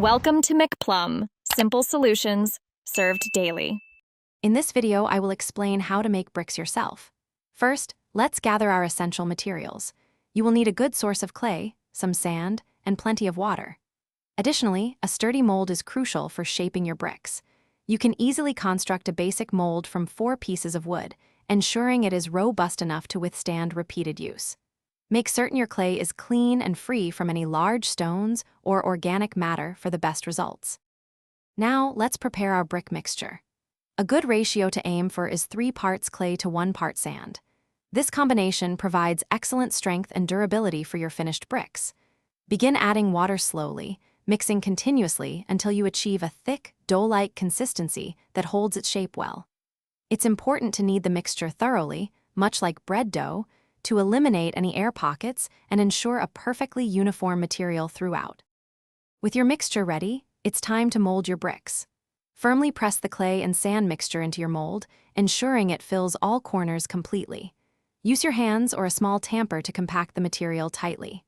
Welcome to McPlum, simple solutions served daily. In this video, I will explain how to make bricks yourself. First, let's gather our essential materials. You will need a good source of clay, some sand, and plenty of water. Additionally, a sturdy mold is crucial for shaping your bricks. You can easily construct a basic mold from 4 pieces of wood, ensuring it is robust enough to withstand repeated use. Make certain your clay is clean and free from any large stones or organic matter for the best results. Now, let's prepare our brick mixture. A good ratio to aim for is 3 parts clay to 1 part sand. This combination provides excellent strength and durability for your finished bricks. Begin adding water slowly, mixing continuously until you achieve a thick, dough-like consistency that holds its shape well. It's important to knead the mixture thoroughly, much like bread dough, to eliminate any air pockets and ensure a perfectly uniform material throughout. With your mixture ready, it's time to mold your bricks. Firmly press the clay and sand mixture into your mold, ensuring it fills all corners completely. Use your hands or a small tamper to compact the material tightly.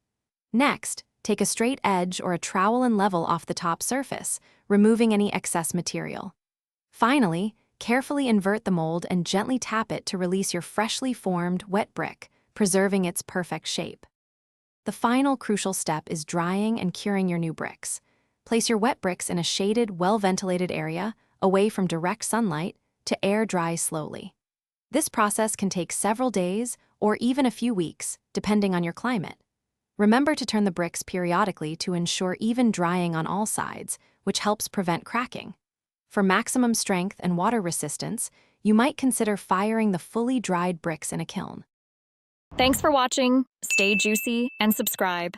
Next, take a straight edge or a trowel and level off the top surface, removing any excess material. Finally, carefully invert the mold and gently tap it to release your freshly formed, wet brick, preserving its perfect shape. The final crucial step is drying and curing your new bricks. Place your wet bricks in a shaded, well-ventilated area, away from direct sunlight, to air dry slowly. This process can take several days or even a few weeks, depending on your climate. Remember to turn the bricks periodically to ensure even drying on all sides, which helps prevent cracking. For maximum strength and water resistance, you might consider firing the fully dried bricks in a kiln. Thanks for watching, stay juicy, and subscribe.